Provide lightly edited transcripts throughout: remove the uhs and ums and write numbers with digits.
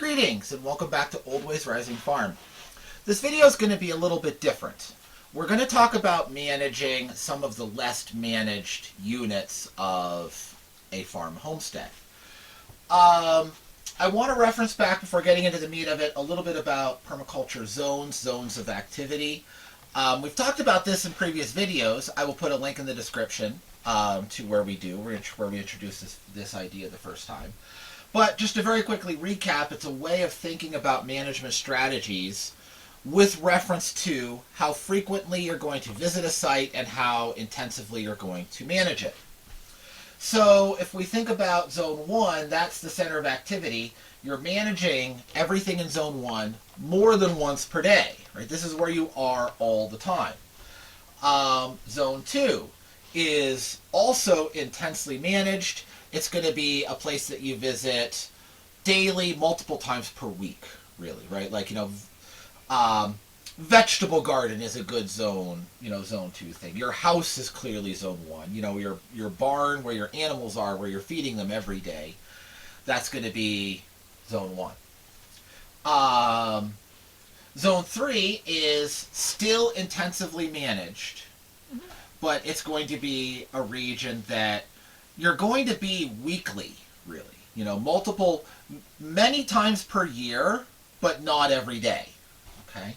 Greetings and welcome back to Old Ways Rising Farm. This video is going to be a little bit different. We're going to talk about managing some of the less managed units of a farm homestead. I want to reference back before getting into the meat of it a little bit about permaculture zones of activity. We've talked about this in previous videos. I will put a link in the description to where we introduced this idea the first time. But just to very quickly recap, it's a way of thinking about management strategies with reference to how frequently you're going to visit a site and how intensively you're going to manage it. So if we think about Zone 1, that's the center of activity. You're managing everything in Zone 1 more than once per day. Right? This is where you are all the time. Zone 2 is also intensely managed. It's going to be a place that you visit daily, multiple times per week, really, right? Like, vegetable garden is a good zone, Zone 2 thing. Your house is clearly Zone 1. Your barn where your animals are, where you're feeding them every day, that's going to be Zone 1. Zone 3 is still intensively managed, but it's going to be a region that you're going to be weekly, really. Many times per year, but not every day. Okay?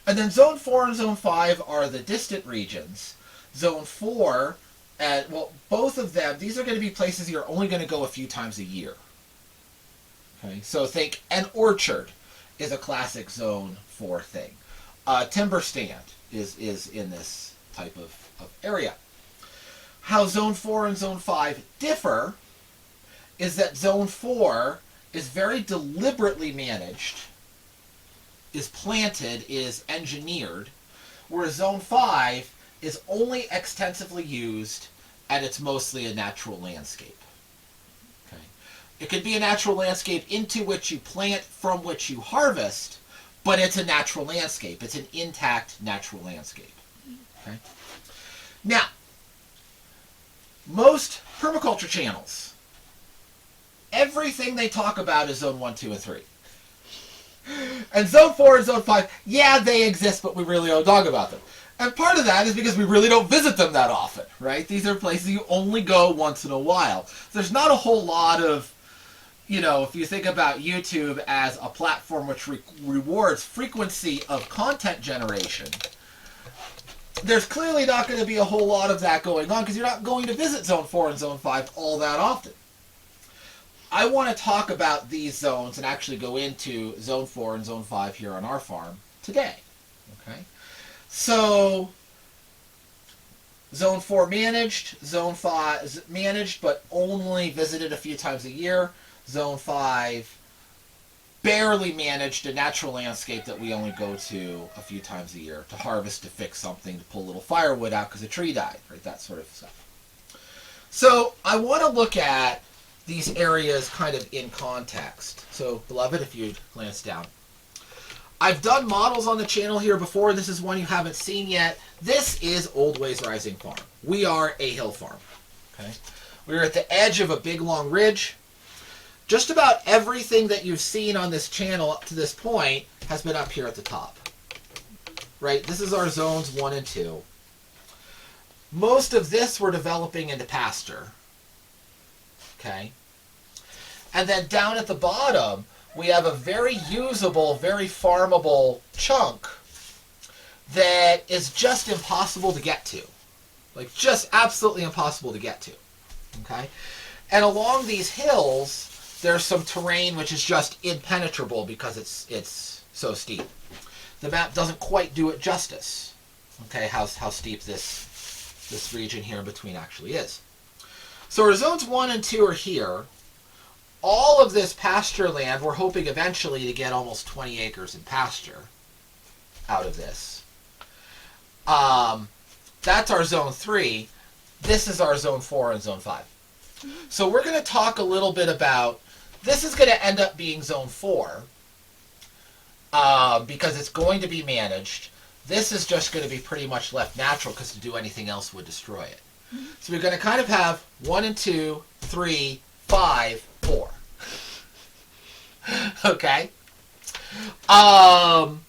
And then Zone 4 and Zone 5 are the distant regions. Zone 4, both of them, these are going to be places you're only going to go a few times a year. Okay? So think an orchard is a classic Zone 4 thing. Timber stand is in this type of area. How Zone 4 and Zone 5 differ is that Zone 4 is very deliberately managed, is planted, is engineered, whereas Zone 5 is only extensively used and it's mostly a natural landscape. Okay. It could be a natural landscape into which you plant, from which you harvest, but it's a natural landscape. It's an intact natural landscape. Okay. Now, most permaculture channels, everything they talk about is Zone 1, 2, and 3. And Zone 4 and Zone 5, yeah, they exist, but we really don't talk about them. And part of that is because we really don't visit them that often, right? These are places you only go once in a while. There's not a whole lot of, if you think about YouTube as a platform which rewards frequency of content generation, there's clearly not going to be a whole lot of that going on because you're not going to visit Zone 4 and Zone 5 all that often. I want to talk about these zones and actually go into Zone 4 and Zone 5 here on our farm today. Okay, so Zone 4 managed, Zone 5 managed but only visited a few times a year. Zone 5 barely managed, a natural landscape that we only go to a few times a year to harvest, to fix something, to pull a little firewood out because a tree died, right? That sort of stuff. So I want to look at these areas kind of in context. So, beloved, if you'd glance down. I've done models on the channel here before. This is one you haven't seen yet. This is Old Ways Rising Farm. We are a hill farm. Okay? We're at the edge of a big long ridge. Just about everything that you've seen on this channel up to this point has been up here at the top. Right? This is our zones 1 and 2. Most of this we're developing into pasture. Okay? And then down at the bottom, we have a very usable, very farmable chunk that is just impossible to get to. Like, just absolutely impossible to get to. Okay? And along these hills, there's some terrain which is just impenetrable because it's so steep. The map doesn't quite do it justice. Okay, how steep this region here in between actually is. So our zones 1 and 2 are here. All of this pasture land, we're hoping eventually to get almost 20 acres in pasture out of this. That's our Zone 3. This is our Zone 4 and Zone 5. So we're going to talk a little bit about, this is going to end up being Zone 4 because it's going to be managed. This is just going to be pretty much left natural because to do anything else would destroy it. So we're going to kind of have 1 and 2, 3, 5, 4. Okay? Um,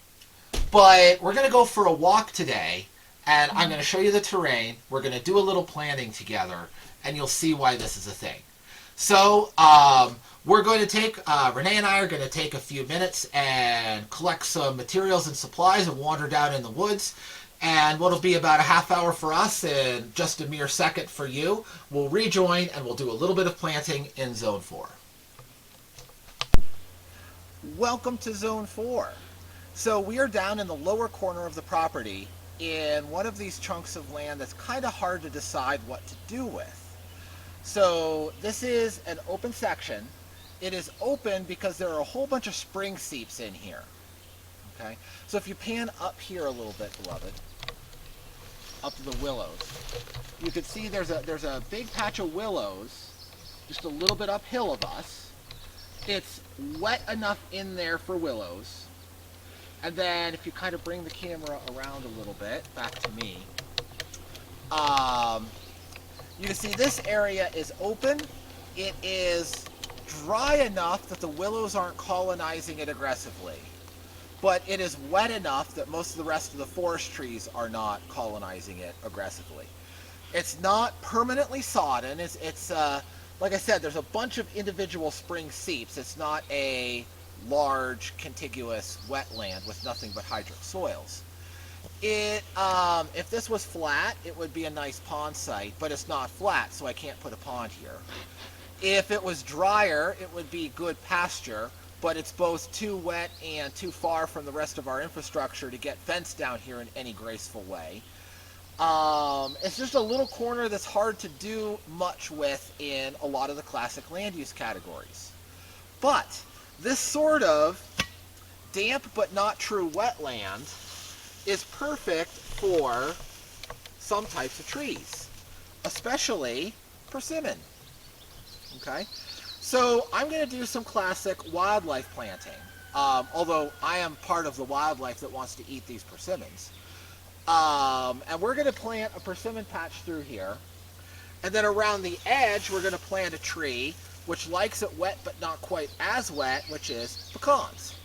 but we're going to go for a walk today, and I'm going to show you the terrain. We're going to do a little planting together, and you'll see why this is a thing. So, we're going to take, Renee and I are going to take a few minutes and collect some materials and supplies and wander down in the woods. And what'll be about a half hour for us and just a mere second for you, we'll rejoin and we'll do a little bit of planting in Zone 4. Welcome to Zone 4. So we are down in the lower corner of the property in one of these chunks of land that's kind of hard to decide what to do with. So this is an open section. It is open because there are a whole bunch of spring seeps in here. Okay, so if you pan up here a little bit, beloved, up to the willows, you can see there's a big patch of willows just a little bit uphill of us. It's wet enough in there for willows. And then if you kind of bring the camera around a little bit, back to me, you can see this area is open. It is dry enough that the willows aren't colonizing it aggressively. But it is wet enough that most of the rest of the forest trees are not colonizing it aggressively. It's not permanently sodden. It's like I said, there's a bunch of individual spring seeps. It's not a large contiguous wetland with nothing but hydric soils. If this was flat, it would be a nice pond site, but it's not flat, so I can't put a pond here. If it was drier, it would be good pasture, but it's both too wet and too far from the rest of our infrastructure to get fenced down here in any graceful way. It's just a little corner that's hard to do much with in a lot of the classic land use categories. But this sort of damp but not true wetland is perfect for some types of trees, especially persimmon. Okay? So I'm going to do some classic wildlife planting, although I am part of the wildlife that wants to eat these persimmons. And we're going to plant a persimmon patch through here, and then around the edge we're going to plant a tree which likes it wet but not quite as wet, which is pecans.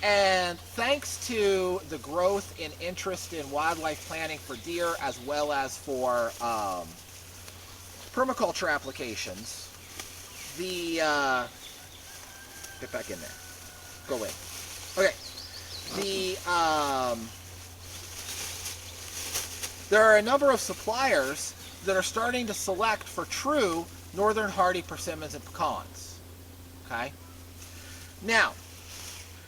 And thanks to the growth in interest in wildlife planting for deer as well as for permaculture applications, get back in there. Go in. Okay. There are a number of suppliers that are starting to select for true northern hardy persimmons and pecans. Okay? Now,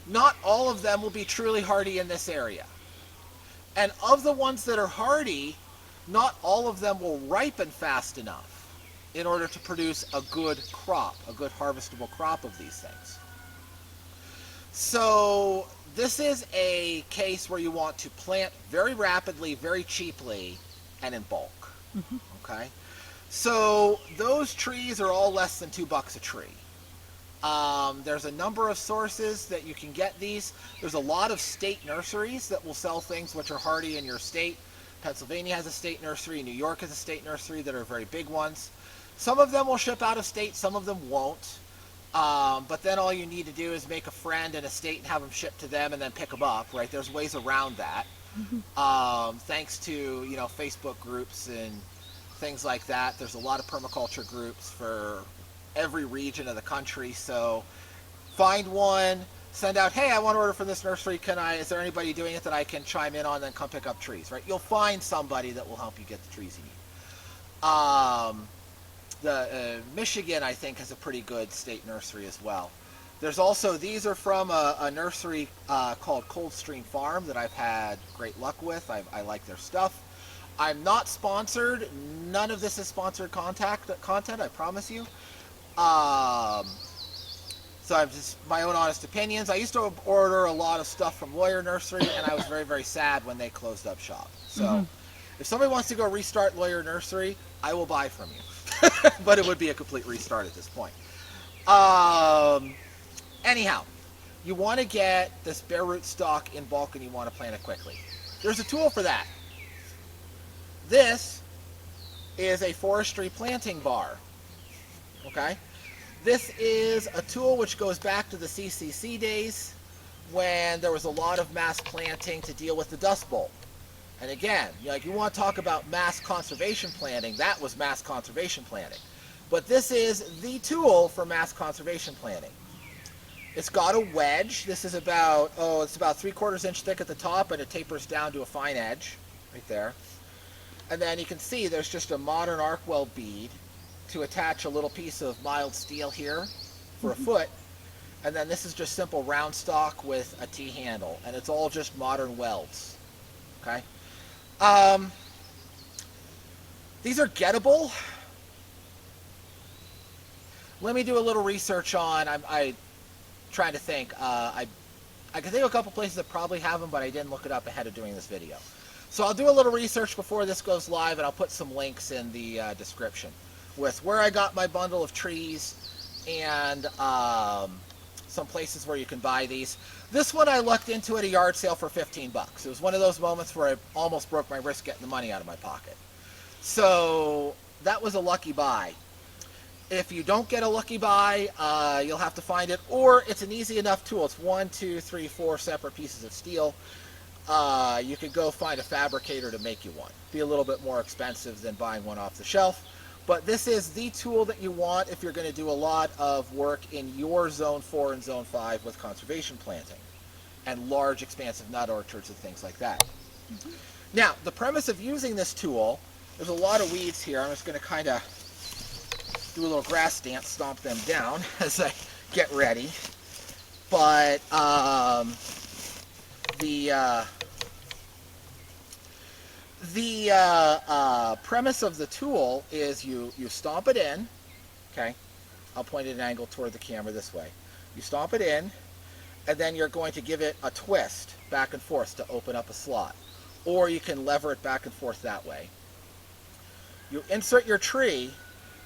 not all of them will be truly hardy in this area. And of the ones that are hardy, not all of them will ripen fast enough in order to produce a good crop, a good harvestable crop of these things. So this is a case where you want to plant very rapidly, very cheaply, and in bulk. Mm-hmm. Okay? So those trees are all less than $2 a tree. There's a number of sources that you can get these. There's a lot of state nurseries that will sell things which are hardy in your state. Pennsylvania has a state nursery. New York has a state nursery that are very big ones. Some of them will ship out of state, some of them won't. But then all you need to do is make a friend in a state and have them shipped to them and then pick them up, right? There's ways around that. Thanks to, Facebook groups and things like that. There's a lot of permaculture groups for every region of the country. So find one, send out, hey, I want to order from this nursery. Is there anybody doing it that I can chime in on and then come pick up trees, right? You'll find somebody that will help you get the trees you need. Michigan, I think, has a pretty good state nursery as well. There's also, these are from a nursery called Coldstream Farm that I've had great luck with. I like their stuff. I'm not sponsored. None of this is sponsored content, I promise you. So I'm just my own honest opinions. I used to order a lot of stuff from Lawyer Nursery, and I was very, very sad when they closed up shop. So if somebody wants to go restart Lawyer Nursery, I will buy from you. But it would be a complete restart at this point. Anyhow, you want to get this bare root stock in bulk and you want to plant it quickly. There's a tool for that. This is a forestry planting bar. Okay? This is a tool which goes back to the CCC days when there was a lot of mass planting to deal with the Dust Bowl. And again, like, you want to talk about mass conservation planting, that was mass conservation planting. But this is the tool for mass conservation planting. It's got a wedge. This is about, it's about 3/4 inch thick at the top, and it tapers down to a fine edge right there. And then you can see there's just a modern arc weld bead to attach a little piece of mild steel here for a foot. And then this is just simple round stock with a T-handle, and it's all just modern welds. Okay. These are gettable. Let me do a little research on. I trying to think. I can think of a couple places that probably have them, but I didn't look it up ahead of doing this video. So I'll do a little research before this goes live, and I'll put some links in the description with where I got my bundle of trees and some places where you can buy these. This one I lucked into at a yard sale for 15 bucks. It was one of those moments where I almost broke my wrist getting the money out of my pocket. So that was a lucky buy. If you don't get a lucky buy, you'll have to find it, or it's an easy enough tool. It's 1, 2, 3, 4 separate pieces of steel. You could go find a fabricator to make you one. Be a little bit more expensive than buying one off the shelf. But this is the tool that you want if you're going to do a lot of work in your Zone 4 and Zone 5 with conservation planting and large expansive nut orchards and things like that. Mm-hmm. Now, the premise of using this tool, there's a lot of weeds here. I'm just going to kind of do a little grass dance, stomp them down as I get ready. But the premise of the tool is you stomp it in, okay? I'll point it at an angle toward the camera this way. You stomp it in, and then you're going to give it a twist back and forth to open up a slot. Or you can lever it back and forth that way. You insert your tree,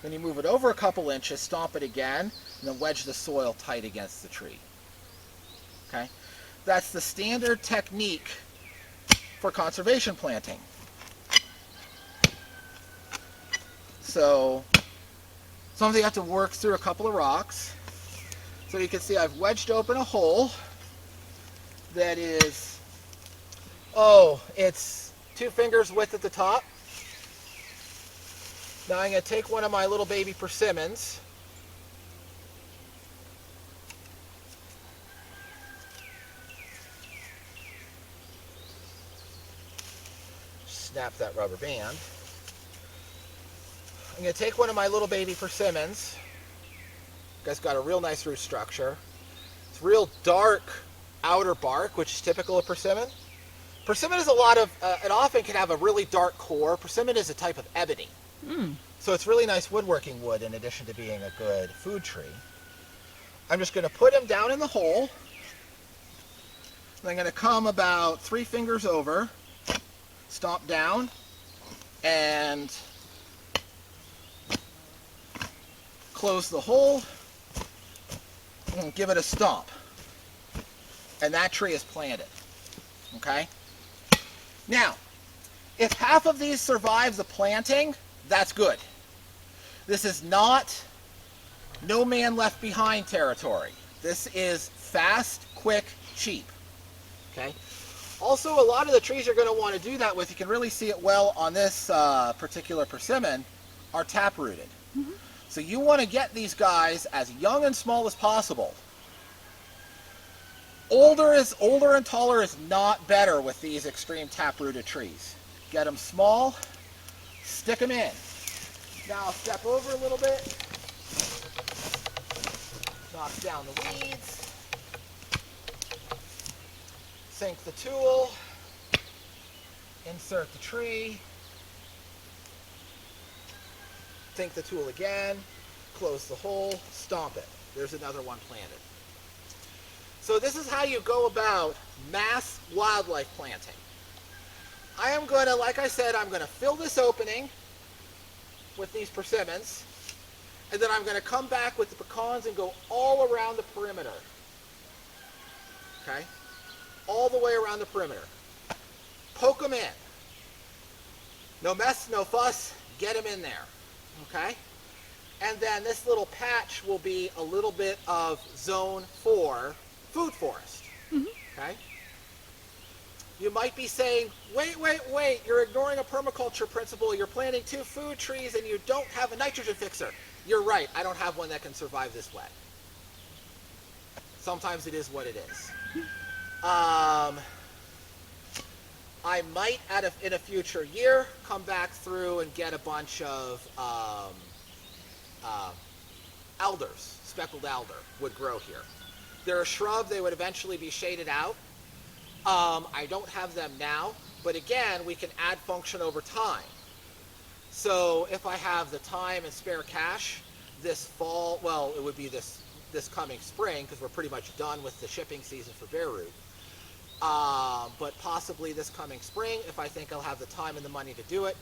then you move it over a couple inches, stomp it again, and then wedge the soil tight against the tree. Okay? That's the standard technique for conservation planting. So, something you have to work through a couple of rocks. So you can see I've wedged open a hole that is, it's 2 fingers width at the top. Now I'm going to take one of my little baby persimmons. Snap that rubber band. I'm going to take one of my little baby persimmons. It's got a real nice root structure. It's real dark outer bark, which is typical of persimmon. Persimmon is a lot of, it often can have a really dark core. Persimmon is a type of ebony. So it's really nice woodworking wood in addition to being a good food tree. I'm just going to put him down in the hole. And I'm going to come about 3 fingers over, stomp down, and close the hole, and give it a stomp. And that tree is planted. Okay? Now, if half of these survive the planting, that's good. This is not no man left behind territory. This is fast, quick, cheap. Okay? Also, a lot of the trees you're going to want to do that with, you can really see it well on this particular persimmon, are tap-rooted. Mm-hmm. So you want to get these guys as young and small as possible. Older and taller is not better with these extreme tap-rooted trees. Get them small, stick them in. Now step over a little bit, knock down the weeds, sink the tool, insert the tree, sink the tool again, close the hole, stomp it. There's another one planted. So this is how you go about mass wildlife planting. I am going to, like I said, I'm going to fill this opening with these persimmons, and then I'm going to come back with the pecans and go all around the perimeter. Okay? All the way around the perimeter. Poke them in. No mess, no fuss, get them in there. Okay? And then this little patch will be a little bit of zone 4 food forest. Okay? You might be saying, wait, you're ignoring a permaculture principle. You're planting 2 food trees and you don't have a nitrogen fixer. You're right, I don't have one that can survive this wet. Sometimes it is what it is. I might, in a future year, come back through and get a bunch of alders. Speckled alder would grow here. They're a shrub. They would eventually be shaded out. I don't have them now, but again, we can add function over time. So if I have the time and spare cash this fall, well, it would be this coming spring, because we're pretty much done with the shipping season for bare root. But possibly this coming spring, if I think I'll have the time and the money to do it,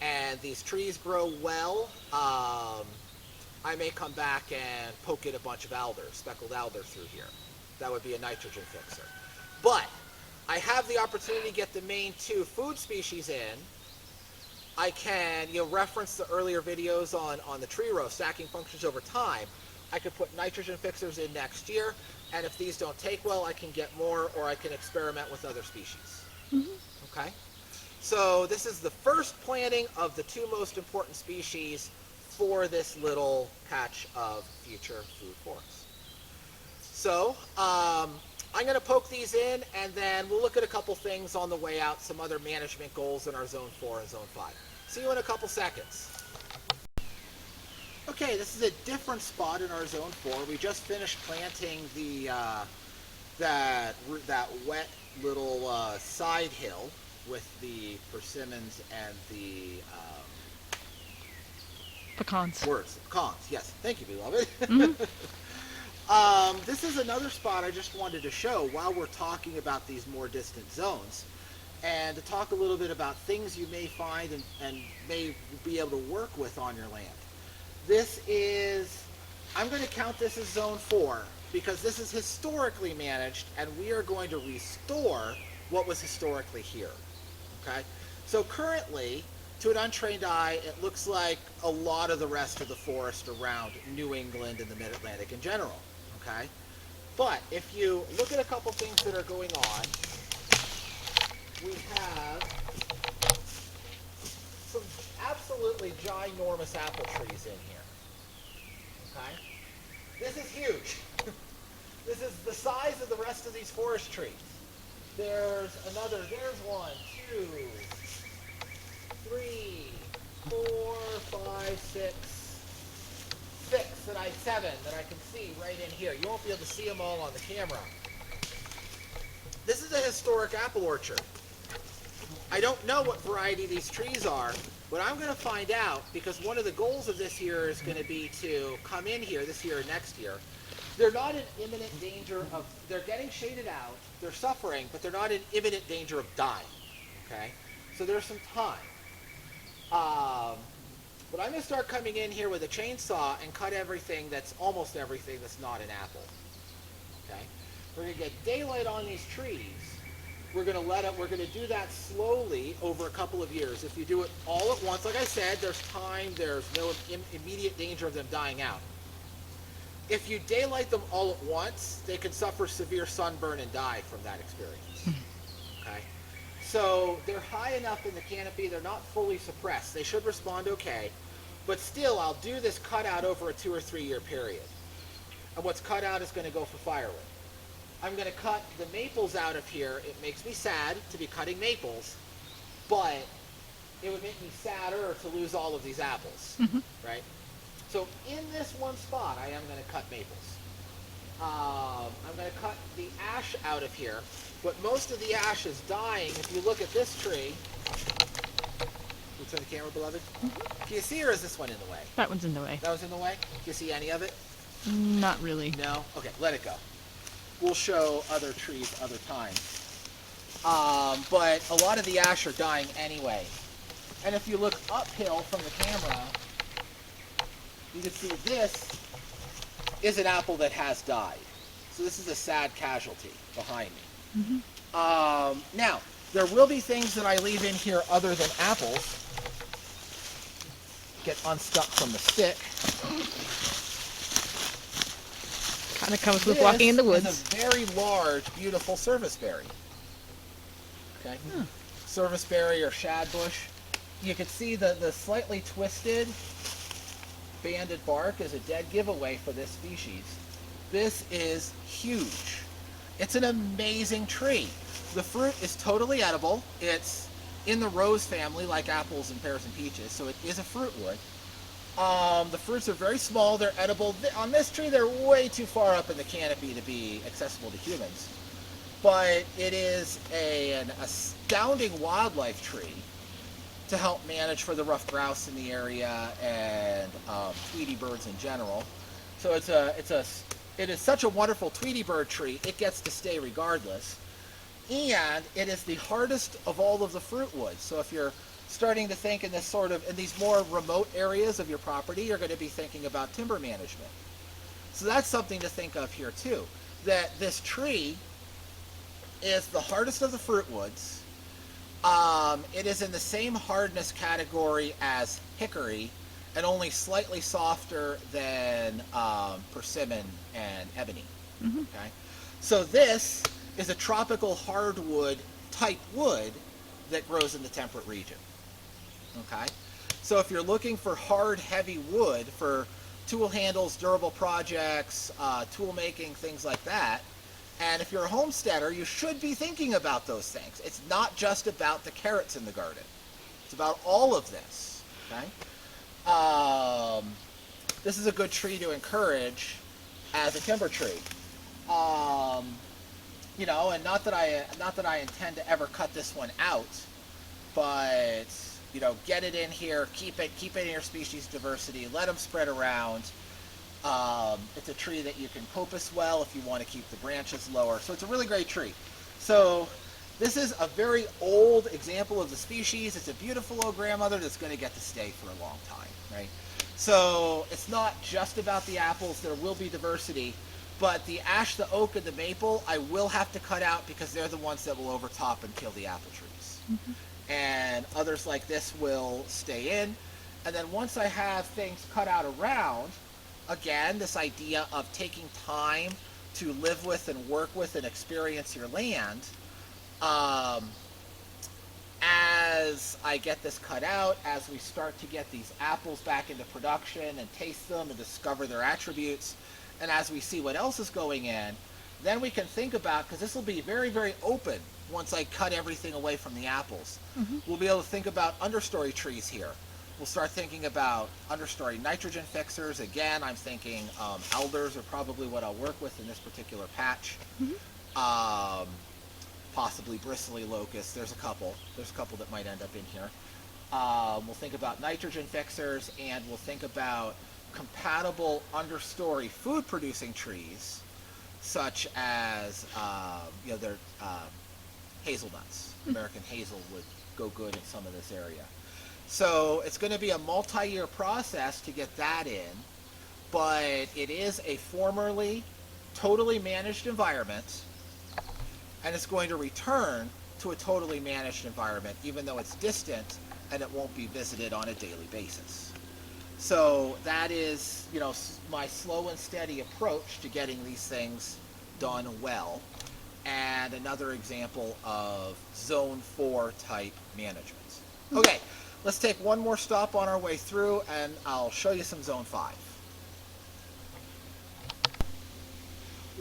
and these trees grow well, I may come back and poke in a bunch of alders, speckled alder through here. That would be a nitrogen fixer. But I have the opportunity to get the main 2 food species in. I can, reference the earlier videos on the tree row, stacking functions over time. I could put nitrogen fixers in next year, and if these don't take well, I can get more, or I can experiment with other species. Okay? So this is the first planting of the 2 most important species for this little patch of future food forest. So I'm going to poke these in, and then we'll look at a couple things on the way out, some other management goals in our zone 4 and zone 5. See you in a couple seconds. Okay, this is a different spot in our zone 4. We just finished planting the that wet little side hill with the persimmons and the pecans. Pecans, yes. Thank you, beloved. This is another spot I just wanted to show while we're talking about these more distant zones, and to talk a little bit about things you may find and may be able to work with on your land. This is, I'm going to count this as zone 4 because this is historically managed, and we are going to restore what was historically here. Okay? So currently, to an untrained eye, it looks like a lot of the rest of the forest around New England and the Mid-Atlantic in general. Okay? But if you look at a couple things that are going on, we have some absolutely ginormous apple trees in here. Okay? This is huge. This is the size of the rest of these forest trees. There's 1, 2, 3, 4, 5, 6, 7 that I can see right in here. You won't be able to see them all on the camera. This is a historic apple orchard. I don't know what variety these trees are, but I'm going to find out, because one of the goals of this year is going to be to come in here this year or next year. They're not in imminent danger of, they're getting shaded out, they're suffering, but they're not in imminent danger of dying. Okay? So there's some time. But I'm going to start coming in here with a chainsaw and cut almost everything that's not an apple. Okay? We're going to get daylight on these trees. We're going to do that slowly over a couple of years. If you do it all at once, like I said, there's time, there's no immediate danger of them dying out. If you daylight them all at once, they can suffer severe sunburn and die from that experience. Okay? So they're high enough in the canopy, they're not fully suppressed. They should respond okay, but still I'll do this cutout over a 2 or 3 year period. And what's cut out is going to go for firewood. I'm going to cut the maples out of here. It makes me sad to be cutting maples, but it would make me sadder to lose all of these apples, right? So in this one spot, I am going to cut maples. I'm going to cut the ash out of here, but most of the ash is dying. If you look at this tree, can you turn the camera, beloved? Can you see, or is this one in the way? That one's in the way. That was in the way? Can you see any of it? Not really. No? Okay, let it go. We'll show other trees other times. But a lot of the ash are dying anyway. And if you look uphill from the camera, you can see this is an apple that has died. So this is a sad casualty behind me. Now, there will be things that I leave in here other than apples. get unstuck from the stick. Kind of comes with walking in the This woods. is a very large, beautiful serviceberry. Okay, serviceberry or shadbush. You can see the slightly twisted, banded bark is a dead giveaway for this species. This is huge. It's an amazing tree. The fruit is totally edible. It's in the rose family, like apples and pears and peaches, so it is a fruit wood. The fruits are very small. They're edible. On this tree, they're way too far up in the canopy to be accessible to humans. But it is an astounding wildlife tree to help manage for the ruffed grouse in the area and Tweety birds in general. So it is such a wonderful Tweety bird tree. It gets to stay regardless, and it is the hardest of all of the fruit woods. So if you're starting to think in these more remote areas of your property, you're going to be thinking about timber management. So that's something to think of here too. That this tree is the hardest of the fruit woods. It is in the same hardness category as hickory, and only slightly softer than persimmon and ebony. Mm-hmm. Okay, so this is a tropical hardwood type wood that grows in the temperate region. Okay, so if you're looking for hard, heavy wood for tool handles, durable projects, tool making, things like that, and if you're a homesteader, you should be thinking about those things. It's not just about the carrots in the garden. It's about all of this. Okay. This is a good tree to encourage as a timber tree. You know, and not that I intend to ever cut this one out, but you know, get it in here, keep it in your species diversity, let them spread around. It's a tree that you can coppice well if you want to keep the branches lower. So it's a really great tree. So this is a very old example of the species. It's a beautiful old grandmother that's going to get to stay for a long time, right? So it's not just about the apples. There will be diversity, but the ash, the oak, and the maple, I will have to cut out because they're the ones that will overtop and kill the apple trees. Mm-hmm. And others like this will stay in. And then once I have things cut out around, again, this idea of taking time to live with and work with and experience your land, as I get this cut out, as we start to get these apples back into production and taste them and discover their attributes, and as we see what else is going in, then we can think about, because this will be very, very open once I cut everything away from the apples. Mm-hmm. We'll be able to think about understory trees here. We'll start thinking about understory nitrogen fixers. Again, I'm thinking elders are probably what I'll work with in this particular patch. Mm-hmm. Possibly bristly locusts. There's a couple that might end up in here. We'll think about nitrogen fixers, and we'll think about compatible understory food producing trees, such as hazelnuts. Mm-hmm. American hazel would go good in some of this area. So it's going to be a multi-year process to get that in, but it is a formerly totally managed environment, and it's going to return to a totally managed environment, even though it's distant and it won't be visited on a daily basis. So that is, you know, my slow and steady approach to getting these things done well, and another example of Zone 4 type management. Okay. Let's take one more stop on our way through, and I'll show you some Zone 5.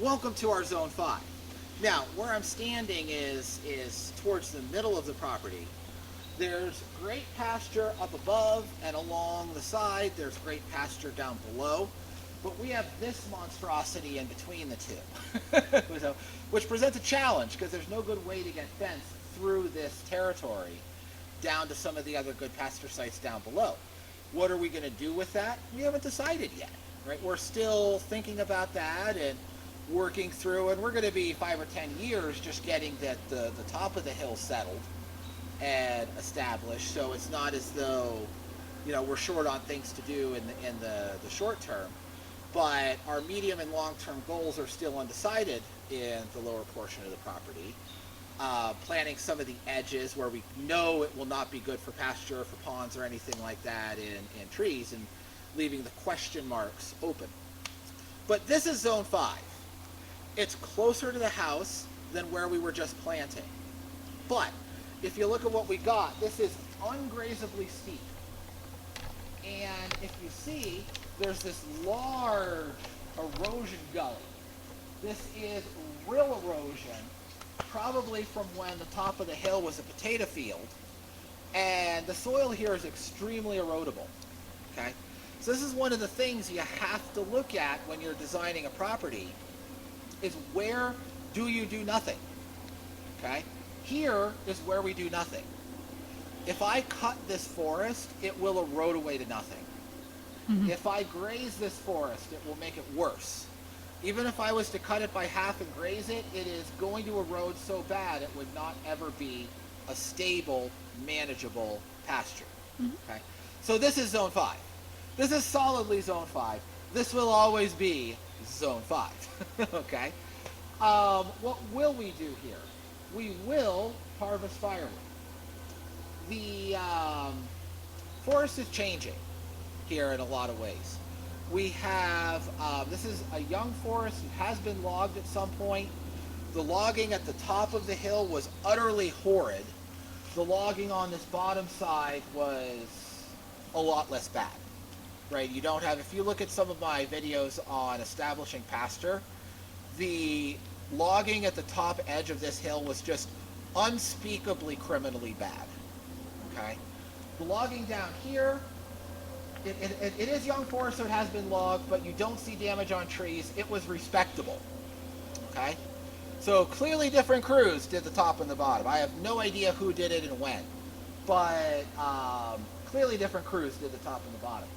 Welcome to our Zone 5. Now, where I'm standing is towards the middle of the property. There's great pasture up above, and along the side, there's great pasture down below. But we have this monstrosity in between the two, which presents a challenge, because there's no good way to get fence through this territory down to some of the other good pasture sites down below. What are we going to do with that? We haven't decided yet, right? We're still thinking about that and working through, and we're going to be 5 or 10 years just getting the top of the hill settled and established, so it's not as though, you know, we're short on things to do in the short term, but our medium and long-term goals are still undecided in the lower portion of the property. planting some of the edges where we know it will not be good for pasture, for ponds, or anything like that in trees, and leaving the question marks open. But this is zone 5. It's closer to the house than where we were just planting. But if you look at what we got, this is ungrazably steep. And if you see, there's this large erosion gully. This is real erosion, probably from when the top of the hill was a potato field. And the soil here is extremely erodible. Okay? So this is one of the things you have to look at when you're designing a property, is where do you do nothing? Okay? Here is where we do nothing. If I cut this forest, it will erode away to nothing. Mm-hmm. If I graze this forest, it will make it worse. Even if I was to cut it by half and graze it, it is going to erode so bad it would not ever be a stable, manageable pasture. Mm-hmm. Okay? So this is zone 5. This is solidly zone 5. This will always be zone 5. Okay? What will we do here? We will harvest firewood. The forest is changing here in a lot of ways. We have, this is a young forest. It has been logged at some point. The logging at the top of the hill was utterly horrid. The logging on this bottom side was a lot less bad, right? You don't have, if you look at some of my videos on establishing pasture, the logging at the top edge of this hill was just unspeakably criminally bad. Okay, the logging down here, it is young forest, so it has been logged, but you don't see damage on trees. It was respectable. Okay, so clearly different crews did the top and the bottom. I have no idea who did it and when, but clearly different crews did the top and the bottom.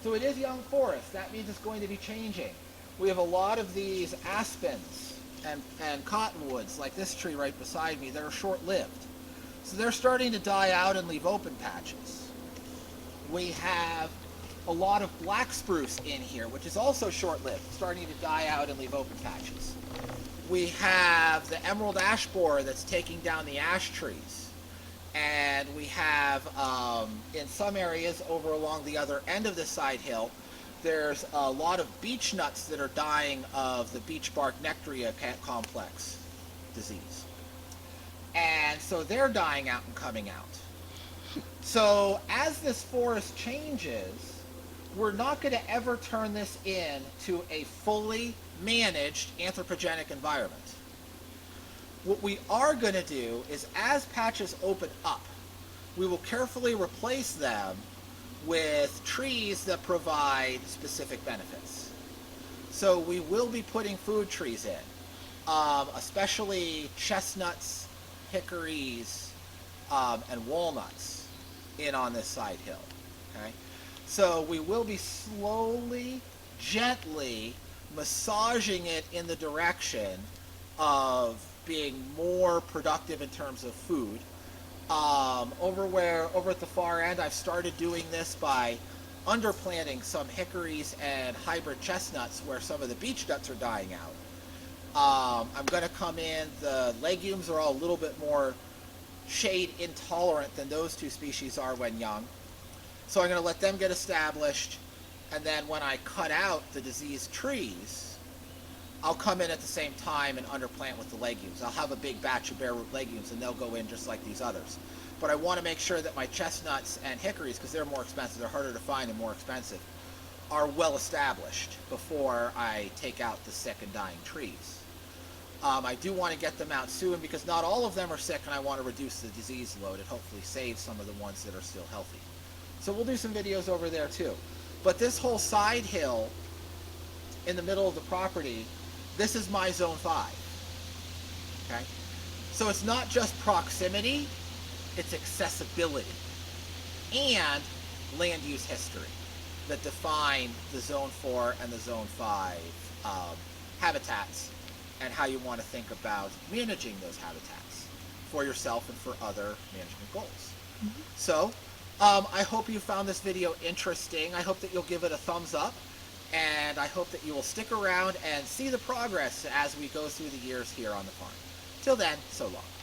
So it is young forest. That means it's going to be changing. We have a lot of these aspens and cottonwoods, like this tree right beside me, that are short-lived. So they're starting to die out and leave open patches. We have a lot of black spruce in here, which is also short-lived, starting to die out and leave open patches. We have the emerald ash borer that's taking down the ash trees. And we have, in some areas over along the other end of the side hill, there's a lot of beech nuts that are dying of the beech bark nectaria complex disease. And so they're dying out and coming out. So as this forest changes, we're not going to ever turn this into a fully managed anthropogenic environment. What we are going to do is, as patches open up, we will carefully replace them with trees that provide specific benefits. So we will be putting food trees in, especially chestnuts, hickories, and walnuts in on this side hill. Okay? So we will be slowly, gently massaging it in the direction of being more productive in terms of food. Over at the far end, I've started doing this by underplanting some hickories and hybrid chestnuts where some of the beech nuts are dying out. I'm going to come in, the legumes are all a little bit more shade intolerant than those two species are when young. So I'm going to let them get established, and then when I cut out the diseased trees, I'll come in at the same time and underplant with the legumes. I'll have a big batch of bare root legumes, and they'll go in just like these others. But I want to make sure that my chestnuts and hickories, because they're more expensive, they're harder to find and more expensive, are well established before I take out the sick and dying trees. I do want to get them out soon because not all of them are sick, and I want to reduce the disease load and hopefully save some of the ones that are still healthy. So we'll do some videos over there too. But this whole side hill in the middle of the property, this is my zone 5. Okay? So it's not just proximity, it's accessibility and land use history that define the zone 4 and the zone 5 habitats, and how you want to think about managing those habitats for yourself and for other management goals. Mm-hmm. So I hope you found this video interesting. I hope that you'll give it a thumbs up, and I hope that you will stick around and see the progress as we go through the years here on the farm. Till then, so long.